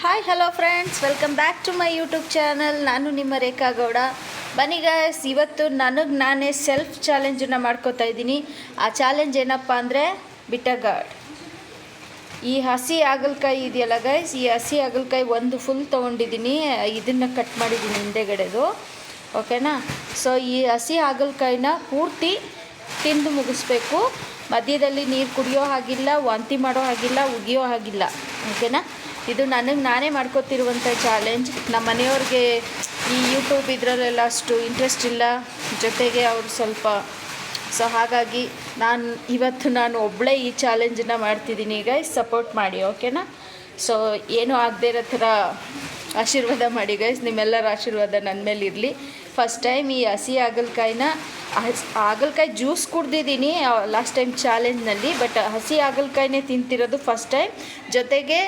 Hi hello friends, welcome back to my YouTube channel. ನಾನು ನಿಮ್ಮ ರೇಖಾ ಗೌಡ. ಬನ್ನಿ ಗಾಯ್ಸ್, ಇವತ್ತು ನನಗೆ ನಾನೇ ಸೆಲ್ಫ್ ಚಾಲೆಂಜನ್ನು ಮಾಡ್ಕೋತಾ ಇದ್ದೀನಿ. ಆ ಚಾಲೆಂಜ್ ಏನಪ್ಪ ಅಂದರೆ ಬಿಟಗಾರ್ಡ್. ಈ ಹಸಿ ಹಾಗಲಕಾಯಿ ಇದೆಯಲ್ಲ ಗೈಸ್, ಈ ಹಸಿ ಹಾಗಲಕಾಯಿ ಒಂದು ಫುಲ್ ತೊಗೊಂಡಿದ್ದೀನಿ. ಇದನ್ನು ಕಟ್ ಮಾಡಿದ್ದೀನಿ ಹಿಂದೆಗಡೆದು, ಓಕೆನಾ. ಸೊ ಈ ಹಸಿ ಹಾಗಲಕಾಯಿನ ಪೂರ್ತಿ ತಿಂದು ಮುಗಿಸ್ಬೇಕು. ಮಧ್ಯದಲ್ಲಿ ನೀರು ಕುಡಿಯೋ ಹಾಗಿಲ್ಲ, ವಾಂತಿ ಮಾಡೋ ಹಾಗಿಲ್ಲ, ಉಗಿಯೋ ಹಾಗಿಲ್ಲ, ಓಕೆನಾ. ಇದು ನನಗೆ ನಾನೇ ಮಾಡ್ಕೋತಿರುವಂಥ ಚಾಲೆಂಜ್. ನಮ್ಮ ಮನೆಯವ್ರಿಗೆ ಈ ಯೂಟ್ಯೂಬ್ ಇದರಲ್ಲೆಲ್ಲ ಅಷ್ಟು ಇಂಟ್ರೆಸ್ಟ್ ಇಲ್ಲ, ಜೊತೆಗೆ ಅವರು ಸ್ವಲ್ಪ ಸೊ ಹಾಗಾಗಿ ನಾನು ಒಬ್ಬಳೇ ಈ ಚಾಲೆಂಜನ್ನು ಮಾಡ್ತಿದ್ದೀನಿ. ಗೈಸ್ ಸಪೋರ್ಟ್ ಮಾಡಿ, ಓಕೆನಾ. ಸೊ ಏನೂ ಆಗದೇ ಇರೋ ಥರ ಆಶೀರ್ವಾದ ಮಾಡಿ ಗೈಸ್. ನಿಮ್ಮೆಲ್ಲರ ಆಶೀರ್ವಾದ ನನ್ನ ಮೇಲೆ ಇರಲಿ. ಫಸ್ಟ್ ಟೈಮ್ ಈ ಹಸಿ ಹಾಗಲಕಾಯಿ ಜ್ಯೂಸ್ ಕುಡ್ದಿದ್ದೀನಿ ಲಾಸ್ಟ್ ಟೈಮ್ ಚಾಲೆಂಜ್ನಲ್ಲಿ, ಬಟ್ ಹಸಿ ಹಾಗಲಕಾಯಿನೇ ತಿಂತಿರೋದು ಫಸ್ಟ್ ಟೈಮ್. ಜೊತೆಗೆ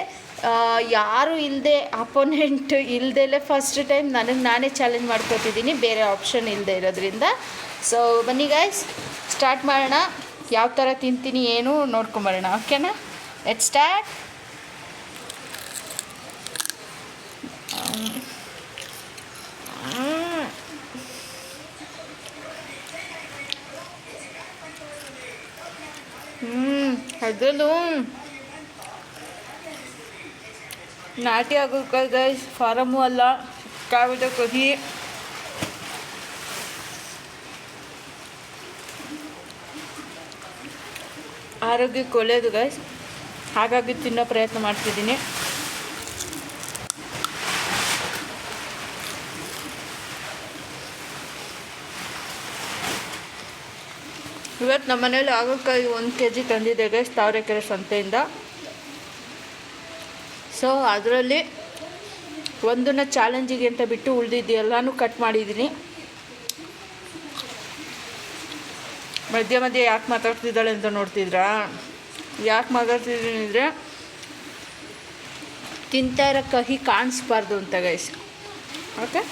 ಯಾರು ಇಲ್ಲದೆ, ಅಪೋನೆಂಟ್ ಇಲ್ಲದೆ ಫಸ್ಟ್ ಟೈಮ್ ನನಗೆ ನಾನೇ ಚಾಲೆಂಜ್ ಮಾಡ್ಕೊತಿದ್ದೀನಿ, ಬೇರೆ ಆಪ್ಷನ್ ಇಲ್ಲದೆ ಇರೋದ್ರಿಂದ. ಸೊ ಬನ್ನಿ ಗಾಯ್ಸ್, ಸ್ಟಾರ್ಟ್ ಮಾಡೋಣ. ಯಾವ ಥರ ತಿಂತೀನಿ ಏನು ನೋಡ್ಕೊಂಬರೋಣ, ಓಕೆನಾ. Let's start. ಅದರಲ್ಲೂ ನಾಟಿ ಹಾಗಲಕಾಯಿ ಗೈಸ್, ಫಾರಮ್ಮು ಅಲ್ಲ, ಕಾವಿದ ಕಹಿ. ಆರೋಗ್ಯಕ್ಕೆ ಒಳ್ಳೆಯದು ಗೈಸ್, ಹಾಗಾಗಿ ತಿನ್ನೋ ಪ್ರಯತ್ನ ಮಾಡ್ತಿದ್ದೀನಿ. ಇವತ್ತು ನಮ್ಮ ಮನೇಲಿ ಹಾಗಲಕಾಯಿ 1 kg ತಂದಿದೆ ಗೈಸ್, ತಾವರೆಕೆರೆ ಸಂತೆಯಿಂದ. ಸೊ ಅದರಲ್ಲಿ ಒಂದನ್ನು ಚಾಲೆಂಜಿಗೆ ಅಂತ ಬಿಟ್ಟು ಉಳಿದಿದ್ದೆಲ್ಲನೂ ಕಟ್ ಮಾಡಿದ್ದೀನಿ. ಮಧ್ಯೆ ಮಧ್ಯೆ ಯಾಕೆ ಮಾತಾಡ್ತಿದ್ದಾಳೆ ಅಂತ ನೋಡ್ತಿದ್ರಾ? ಯಾಕೆ ಮಾತಾಡ್ತಿದ್ದೀನಿ ಅಂದರೆ ತಿಂತಾ ಇರೋ ಕಹಿ ಕಾಣಿಸ್ಬಾರ್ದು ಅಂತ ಗೈಸ್, ಓಕೆ.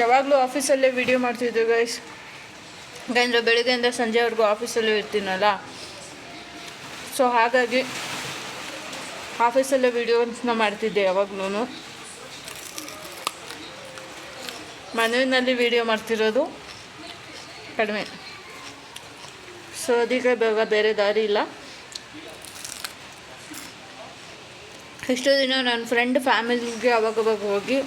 ಯಾವಾಗಲೂ ಆಫೀಸಲ್ಲೇ ವಿಡಿಯೋ ಮಾಡ್ತಿದ್ದೆ ಗೈಸ್, ಯಾಕಂದರೆ ಬೆಳಗ್ಗೆಯಿಂದ ಸಂಜೆವರೆಗೂ ಆಫೀಸಲ್ಲೇ ಇರ್ತೀನಲ್ಲ. ಸೊ ಹಾಗಾಗಿ ಆಫೀಸಲ್ಲೇ ವಿಡಿಯೋಸ್ನ ಮಾಡ್ತಿದ್ದೆ ಯಾವಾಗಲೂ. ಮನೆಯಲ್ಲಿ ವಿಡಿಯೋ ಮಾಡ್ತಿರೋದು ಕಡಿಮೆ. ಸೊ ಅದಕ್ಕೆ ಬೇರೆ ದಾರಿ ಇಲ್ಲ. ಎಷ್ಟೋ ದಿನ ನನ್ನ ಫ್ರೆಂಡ್ ಫ್ಯಾಮಿಲಿಗೆ ಅವಾಗವಾಗ ಹೋಗಿ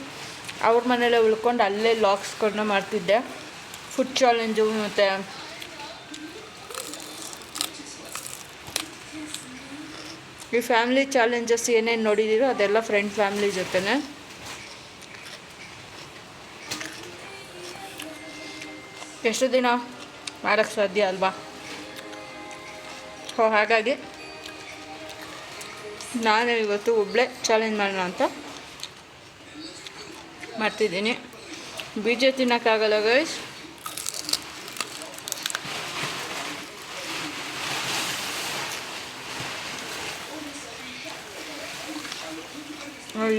ಅವ್ರ ಮನೇಲೆ ಉಳ್ಕೊಂಡು ಅಲ್ಲೇ ಲಾಗ್ಸ್ಗಳನ್ನ ಮಾಡ್ತಿದ್ದೆ. ಫುಡ್ ಚಾಲೆಂಜು ಮತ್ತು ಈ ಫ್ಯಾಮಿಲಿ ಚಾಲೆಂಜಸ್ ಏನೇನು ನೋಡಿದ್ದೀರೋ ಅದೆಲ್ಲ ಫ್ರೆಂಡ್ ಫ್ಯಾಮಿಲಿ ಜೊತೆನೇ. ಎಷ್ಟು ದಿನ ಮಾಡೋಕ್ಕೆ ಸಾಧ್ಯ ಅಲ್ವಾ? ಸೊ ಹಾಗಾಗಿ ನಾನು ಇವತ್ತು ಒಬ್ಬಳೇ ಚಾಲೆಂಜ್ ಮಾಡೋಣ ಅಂತ ಮಾಡ್ತಿದ್ದೀನಿ. ಬೀಜ ತಿನ್ನೋಕ್ಕಾಗಲ್ಲ ಗೈಸ್.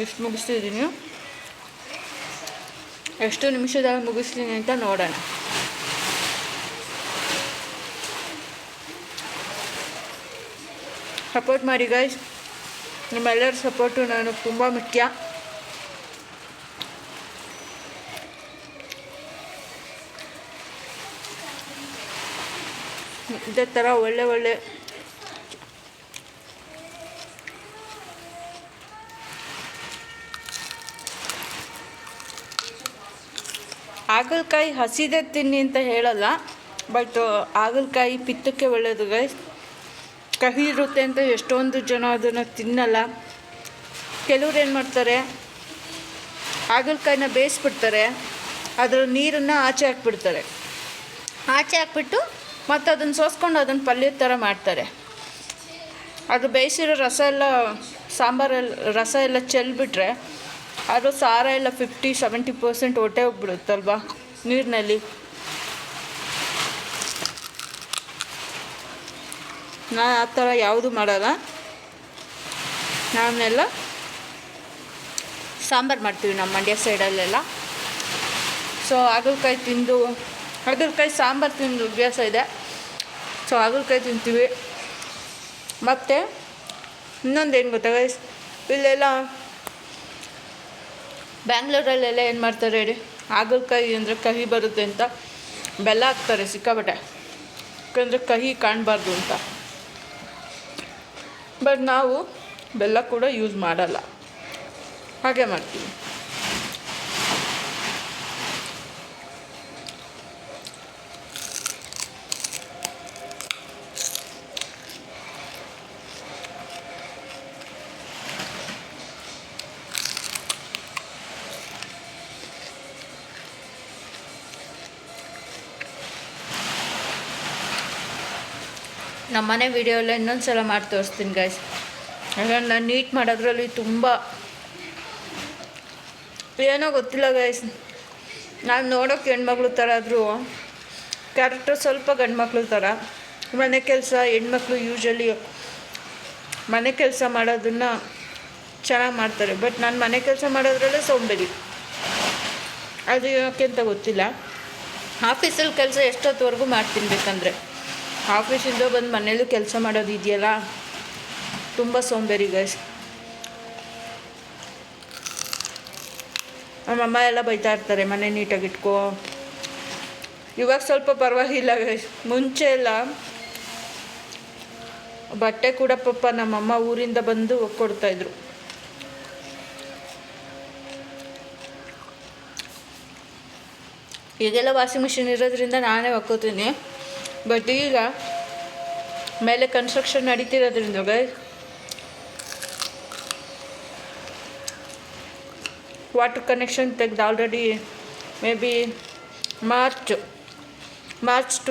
ಇಷ್ಟು ಮುಗಿಸ್ತಿದ್ದೀನಿ. ಎಷ್ಟು ನಿಮಿಷದಾಗ ಮುಗಿಸ್ತೀನಿ ಅಂತ ನೋಡೋಣ. ಸಪೋರ್ಟ್ ಮಾಡಿ ಗೈಸ್, ನಿಮ್ಮೆಲ್ಲರ ಸಪೋರ್ಟು ನನಗೆ ತುಂಬ ಮುಖ್ಯ. ಇದೇ ಥರ ಒಳ್ಳೆ ಹಾಗಲಕಾಯಿ ಹಸಿದೇ ತಿನ್ನಿ ಅಂತ ಹೇಳಲ್ಲ, ಬಟ್ ಹಾಗಲಕಾಯಿ ಪಿತ್ತಕ್ಕೆ ಒಳ್ಳೆಯದು ಗೈಸ್. ಕಹಿ ಇರುತ್ತೆ ಅಂತ ಎಷ್ಟೊಂದು ಜನ ಅದನ್ನು ತಿನ್ನಲ್ಲ. ಕೆಲವ್ರು ಏನು ಮಾಡ್ತಾರೆ, ಹಾಗಲಕಾಯಿನ ಬೇಯಿಸ್ಬಿಡ್ತಾರೆ, ಅದರ ನೀರನ್ನು ಆಚೆ ಹಾಕ್ಬಿಟ್ಟು ಮತ್ತು ಅದನ್ನು ಸೋಸ್ಕೊಂಡು ಅದನ್ನು ಪಲ್ಯದ ಥರ ಮಾಡ್ತಾರೆ. ಅದು ಬೇಯಿಸಿರೋ ರಸ ಎಲ್ಲ ಚೆಲ್ಬಿಟ್ರೆ ಅದು ಸಾರ ಎಲ್ಲ 50-70% ಹೊಟ್ಟೆ ಹೋಗ್ಬಿಡುತ್ತಲ್ವ ನೀರಿನಲ್ಲಿ. ನಾನು ಆ ಥರ ಯಾವುದು ಮಾಡಲ್ಲ. ನಾನೆಲ್ಲ ಸಾಂಬಾರು ಮಾಡ್ತೀವಿ ನಮ್ಮ ಮಂಡ್ಯ ಸೈಡಲ್ಲೆಲ್ಲ. ಸೊ ಹಾಗಲಕಾಯಿ ಸಾಂಬಾರು ತಿಂದು ಅಭ್ಯಾಸ ಇದೆ. ಸೊ ಹಾಗಲಕಾಯಿ ತಿಂತೀವಿ. ಮತ್ತು ಇನ್ನೊಂದೇನು ಗೊತ್ತಾ ಗೈಸ್, ಇಲ್ಲೆಲ್ಲ ಬ್ಯಾಂಗ್ಳೂರಲ್ಲೆಲ್ಲ ಏನು ಮಾಡ್ತಾರೆ ಹೇಳಿ, ಹಾಗಲಕಾಯಿ ಅಂದರೆ ಕಹಿ ಬರುತ್ತೆ ಅಂತ ಬೆಲ್ಲ ಹಾಕ್ತಾರೆ ಸಿಕ್ಕಾಬಟ್ಟೆ, ಯಾಕಂದರೆ ಕಹಿ ಕಾಣಬಾರ್ದು ಅಂತ. ಬಟ್ ನಾವು ಬೆಲ್ಲ ಕೂಡ ಯೂಸ್ ಮಾಡಲ್ಲ, ಹಾಗೆ ಮಾಡ್ತೀವಿ. ನಮ್ಮ ಮನೆ ವೀಡಿಯೋ ಎಲ್ಲ ಇನ್ನೊಂದು ಸಲ ಮಾಡಿ ತೋರಿಸ್ತೀನಿ ಗೈಸ್. ಯಾಕಂದ್ರೆ ನಾನು ನೀಟ್ ಮಾಡೋದ್ರಲ್ಲಿ ತುಂಬ ಏನೋ ಗೊತ್ತಿಲ್ಲ ಗೈಸ್. ನಾನು ನೋಡೋಕ್ಕೆ ಹೆಣ್ಮಕ್ಳು ಥರ ಆದರೂ ಕ್ಯಾರೆಕ್ಟರ್ ಸ್ವಲ್ಪ ಗಂಡು ಮಕ್ಳು ಥರ. ಮನೆ ಕೆಲಸ ಹೆಣ್ಮಕ್ಳು ಯೂಶ್ವಲಿ ಮನೆ ಕೆಲಸ ಮಾಡೋದನ್ನು ಚೆನ್ನಾಗಿ ಮಾಡ್ತಾರೆ, ಬಟ್ ನಾನು ಮನೆ ಕೆಲಸ ಮಾಡೋದ್ರಲ್ಲೇ ಸೋಂಬೇರಿ. ಅದು ಯಾಕೆ ಅಂತ ಗೊತ್ತಿಲ್ಲ. ಆಫೀಸಲ್ಲಿ ಕೆಲಸ ಎಷ್ಟೊತ್ತವರೆಗೂ ಮಾಡ್ತೀನಿ, ಬೇಕಂದರೆ ಆಫೀಸಿಂದ ಬಂದು ಮನೇಲೂ ಕೆಲಸ ಮಾಡೋದು ಇದೆಯಲ್ಲ, ತುಂಬ ಸೋಂಬೇರಿ ಗೈಸ್. ನಮ್ಮಮ್ಮ ಎಲ್ಲ ಬೈತಾ ಇರ್ತಾರೆ, ಮನೆ ನೀಟಾಗಿ ಇಟ್ಕೋ. ಇವಾಗ ಸ್ವಲ್ಪ ಪರವಾಗಿಲ್ಲ ಗೈಸ್. ಮುಂಚೆ ಎಲ್ಲ ಬಟ್ಟೆ ಕೂಡ ಪಾಪ ನಮ್ಮಮ್ಮ ಊರಿಂದ ಬಂದು ಕೊಡ್ತಾಯಿದ್ರು. ಈಗೆಲ್ಲ ವಾಷಿಂಗ್ ಮಿಷಿನ್ ಇರೋದ್ರಿಂದ ನಾನೇ ಒಕ್ಕೋತೀನಿ. ಬಟ್ ಈಗ ಮೇಲೆ ಕನ್ಸ್ಟ್ರಕ್ಷನ್ ನಡೀತಿರೋದ್ರಿಂದ ಗೈಸ್ ವಾಟರ್ ಕನೆಕ್ಷನ್ ತೆಗೆದು already may be March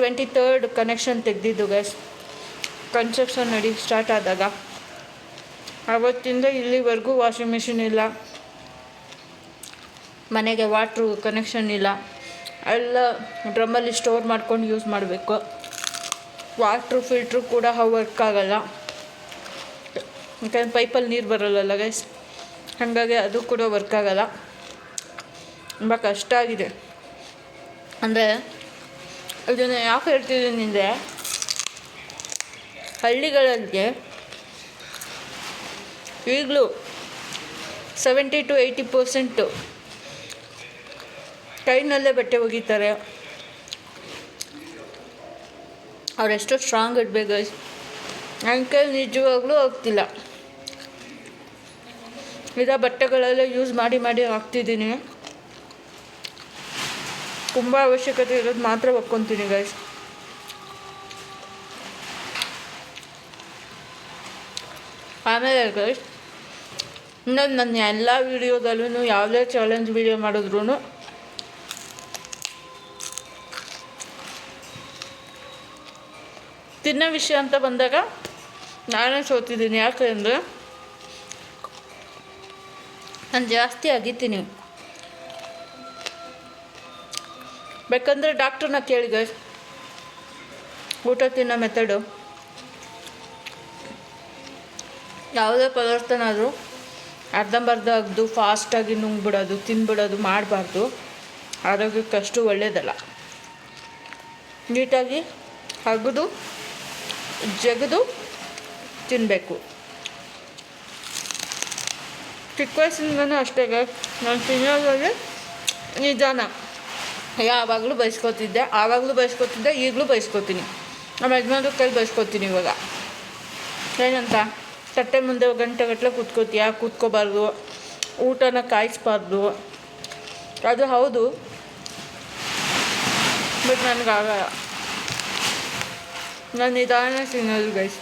23 connection ತೆಗೆದಿದ್ದು ಗೈಸ್. ಕನ್ಸ್ಟ್ರಕ್ಷನ್ ಸ್ಟಾರ್ಟ್ ಆದಾಗ ಆವತ್ತಿಂದ ಇಲ್ಲಿವರೆಗೂ ವಾಷಿಂಗ್ ಮಿಷಿನ್ ಇಲ್ಲ, ಮನೆಗೆ ವಾಟ್ರು ಕನೆಕ್ಷನ್ ಇಲ್ಲ. ಎಲ್ಲ ಡ್ರಮ್ಮಲ್ಲಿ ಸ್ಟೋರ್ ಮಾಡ್ಕೊಂಡು ಯೂಸ್ ಮಾಡಬೇಕು. ವಾಟ್ರು ಫಿಲ್ಟ್ರು ಕೂಡ ವರ್ಕ್ ಆಗಲ್ಲ, ಯಾಕಂದ್ರೆ ಪೈಪಲ್ಲಿ ನೀರು ಬರೋಲ್ಲ ಗೈಸ್, ಹಾಗಾಗಿ ಅದು ಕೂಡ ವರ್ಕ್ ಆಗಲ್ಲ. ತುಂಬ ಕಷ್ಟ ಆಗಿದೆ. ಅಂದರೆ ಇದನ್ನು ಯಾಕೆ ಹೇಳ್ತಿದ್ದೀನಿ ಅಂದರೆ, ಹಳ್ಳಿಗಳಲ್ಲಿ ಈಗಲೂ 70 to 80% ಕೈನಲ್ಲೇ ಬಟ್ಟೆ ಒಗಿತಾರೆ. ಅವರೆಷ್ಟು ಸ್ಟ್ರಾಂಗ್ ಇಡಬೇಕು. ನನ್ನ ಕೈ ನಿಜವಾಗ್ಲೂ ಹೋಗ್ತಿಲ್ಲ. ಇದೇ ಬಟ್ಟೆಗಳೆಲ್ಲ ಯೂಸ್ ಮಾಡಿ ಹಾಕ್ತಿದ್ದೀನಿ. ತುಂಬ ಅವಶ್ಯಕತೆ ಇರೋದು ಮಾತ್ರ ಒಕ್ಕೊತೀನಿ ಗೈಸ್. ಆಮೇಲೆ ಗೈಸ್ ಇನ್ನೊಂದು, ನನ್ನ ಎಲ್ಲ ವೀಡಿಯೋದಲ್ಲೂ ಯಾವುದೇ ಚಾಲೆಂಜ್ ವೀಡಿಯೋ ಮಾಡಿದ್ರೂ ತಿನ್ನೋ ವಿಷಯ ಅಂತ ಬಂದಾಗ ನಾನೇ ಸೋತಿದ್ದೀನಿ. ಯಾಕೆ ಅಂದರೆ ನಾನು ಜಾಸ್ತಿ ಅಗಿತೀನಿ. ಬೇಕಂದರೆ ಡಾಕ್ಟ್ರನ್ನ ಕೇಳಿ ಗೈಸ್, ಊಟ ತಿನ್ನೋ ಮೆಥಡು. ಯಾವುದೇ ಪದಾರ್ಥನಾದರೂ ಅರ್ಧಂಬರ್ಧ ಅಗ್ದು ಫಾಸ್ಟಾಗಿ ನುಂಗ್ಬಿಡೋದು, ತಿನ್ಬಿಡೋದು ಮಾಡಬಾರ್ದು. ಆರೋಗ್ಯಕ್ಕಷ್ಟು ಒಳ್ಳೆಯದಲ್ಲ. ನೀಟಾಗಿ ಅಗದು ಜಗದು ತಿನ್ನಬೇಕು. ಚಿಕ್ಕ ವಯಸ್ಸಿಂದನೂ ಅಷ್ಟೇ ಗೈಸ್, ನಾನು ತಿನ್ನೋದ್ರಲ್ಲಿ ನಿಧಾನ. ಯಾವಾಗಲೂ ಬಯಸ್ಕೊತಿದ್ದೆ, ಈಗಲೂ ಬಯಸ್ಕೊತೀನಿ. ನಮ್ಮ ಯಜಮಾನ್ರ ಕೈ ಬಯಸ್ಕೊತೀನಿ. ಇವಾಗ ಏನಂತ, ತಟ್ಟೆ ಮುಂದೆ ಗಂಟೆಗಟ್ಟಲೆ ಕೂತ್ಕೋಬಾರ್ದು, ಊಟನ ಕಾಯಿಸ್ಬಾರ್ದು. ಅದು ಹೌದು, ಬಟ್ ನನಗಾಗಲ್ಲ. ನಾನು ನಿಧಾನ ತಿನ್ನೋದು ಗೈಸ್.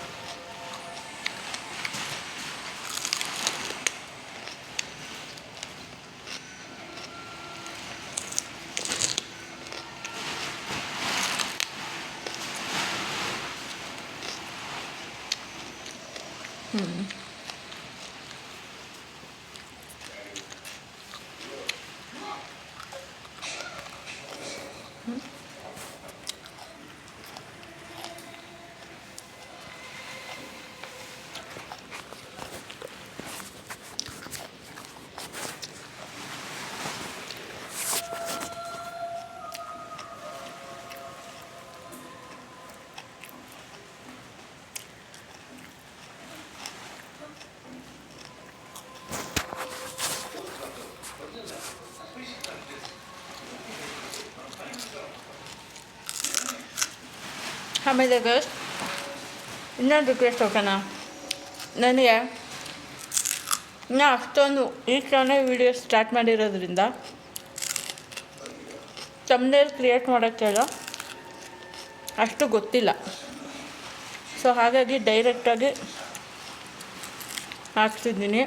ಆಮೇಲೆ ಗೈಸ್ ಇನ್ನೊಂದು ರಿಕ್ವೆಸ್ಟ್ ಓಕೆನಾ, ನನಗೆ ಇನ್ನೂ ಅಷ್ಟೊಂದು ಈಗ ತಾನೇ ವೀಡಿಯೋ ಸ್ಟಾರ್ಟ್ ಮಾಡಿರೋದ್ರಿಂದ ತಮ್ನೇಲ್ ಕ್ರಿಯೇಟ್ ಮಾಡೋಕ್ಕೆಲ್ಲ ಅಷ್ಟು ಗೊತ್ತಿಲ್ಲ. ಸೊ ಹಾಗಾಗಿ ಡೈರೆಕ್ಟಾಗಿ ಹಾಕ್ತಿದ್ದೀನಿ.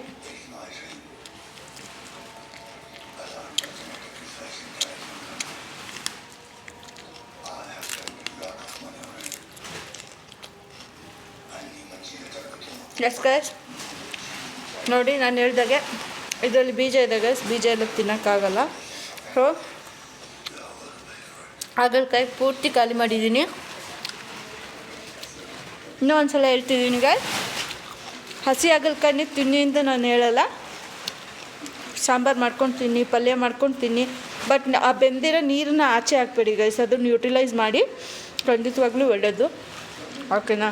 ಎಸ್ ಗೈಸ್, ನೋಡಿ ನಾನು ಹೇಳ್ದಾಗೆ ಇದರಲ್ಲಿ ಬೀಜ ಇದೆ ಗೈಸ್, ಬೀಜ ಎಲ್ಲ ತಿನ್ನೋಕ್ಕಾಗಲ್ಲ. ಸೊ ಹಾಗಲಕಾಯಿ ಪೂರ್ತಿ ಖಾಲಿ ಮಾಡಿದ್ದೀನಿ. ಇನ್ನೂ ಒಂದು ಸಲ ಹೇಳ್ತಿದ್ದೀನಿ ಗೈಸ್, ಹಸಿ ಹಾಗಲಕಾಯಿನೇ ತಿನ್ನಿ ಅಂತ ನಾನು ಹೇಳಲ್ಲ. ಸಾಂಬಾರು ಮಾಡ್ಕೊಂಡು ತಿನ್ನಿ, ಪಲ್ಯ ಮಾಡ್ಕೊಂಡು ತಿನ್ನಿ, ಬಟ್ ಆ ಬೆಂದಿರೋ ನೀರನ್ನ ಆಚೆ ಹಾಕ್ಬೇಡಿ ಗೈಸ್, ಅದನ್ನು ಯುಟಿಲೈಸ್ ಮಾಡಿ, ಖಂಡಿತವಾಗ್ಲೂ ಒಳ್ಳೆಯದು. ಓಕೆನಾ?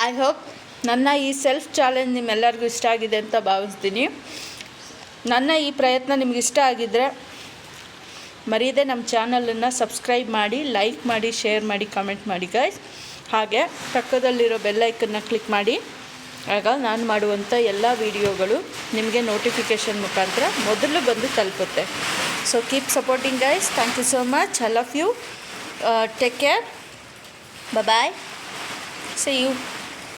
ಐ ಹೋಪ್ ನನ್ನ ಈ ಸೆಲ್ಫ್ ಚಾಲೆಂಜ್ ನಿಮ್ಮೆಲ್ಲರಿಗೂ ಇಷ್ಟ ಆಗಿದೆ ಅಂತ ಭಾವಿಸ್ತೀನಿ. ನನ್ನ ಈ ಪ್ರಯತ್ನ ನಿಮ್ಗೆ ಇಷ್ಟ ಆಗಿದ್ದರೆ ಮರೀದೆ ನಮ್ಮ ಚಾನಲನ್ನು ಸಬ್ಸ್ಕ್ರೈಬ್ ಮಾಡಿ, ಲೈಕ್ ಮಾಡಿ, ಶೇರ್ ಮಾಡಿ, ಕಮೆಂಟ್ ಮಾಡಿ ಗೈಸ್. ಹಾಗೆ ಪಕ್ಕದಲ್ಲಿರೋ ಬೆಲ್ಲೈಕನ್ನ ಕ್ಲಿಕ್ ಮಾಡಿ, ಆಗ ನಾನು ಮಾಡುವಂಥ ಎಲ್ಲ ವೀಡಿಯೋಗಳು ನಿಮಗೆ ನೋಟಿಫಿಕೇಷನ್ ಮುಖಾಂತರ ಮೊದಲು ಬಂದು ತಲುಪುತ್ತೆ. So keep supporting guys. Thank you so much. I love you. Take care. Bye. See you.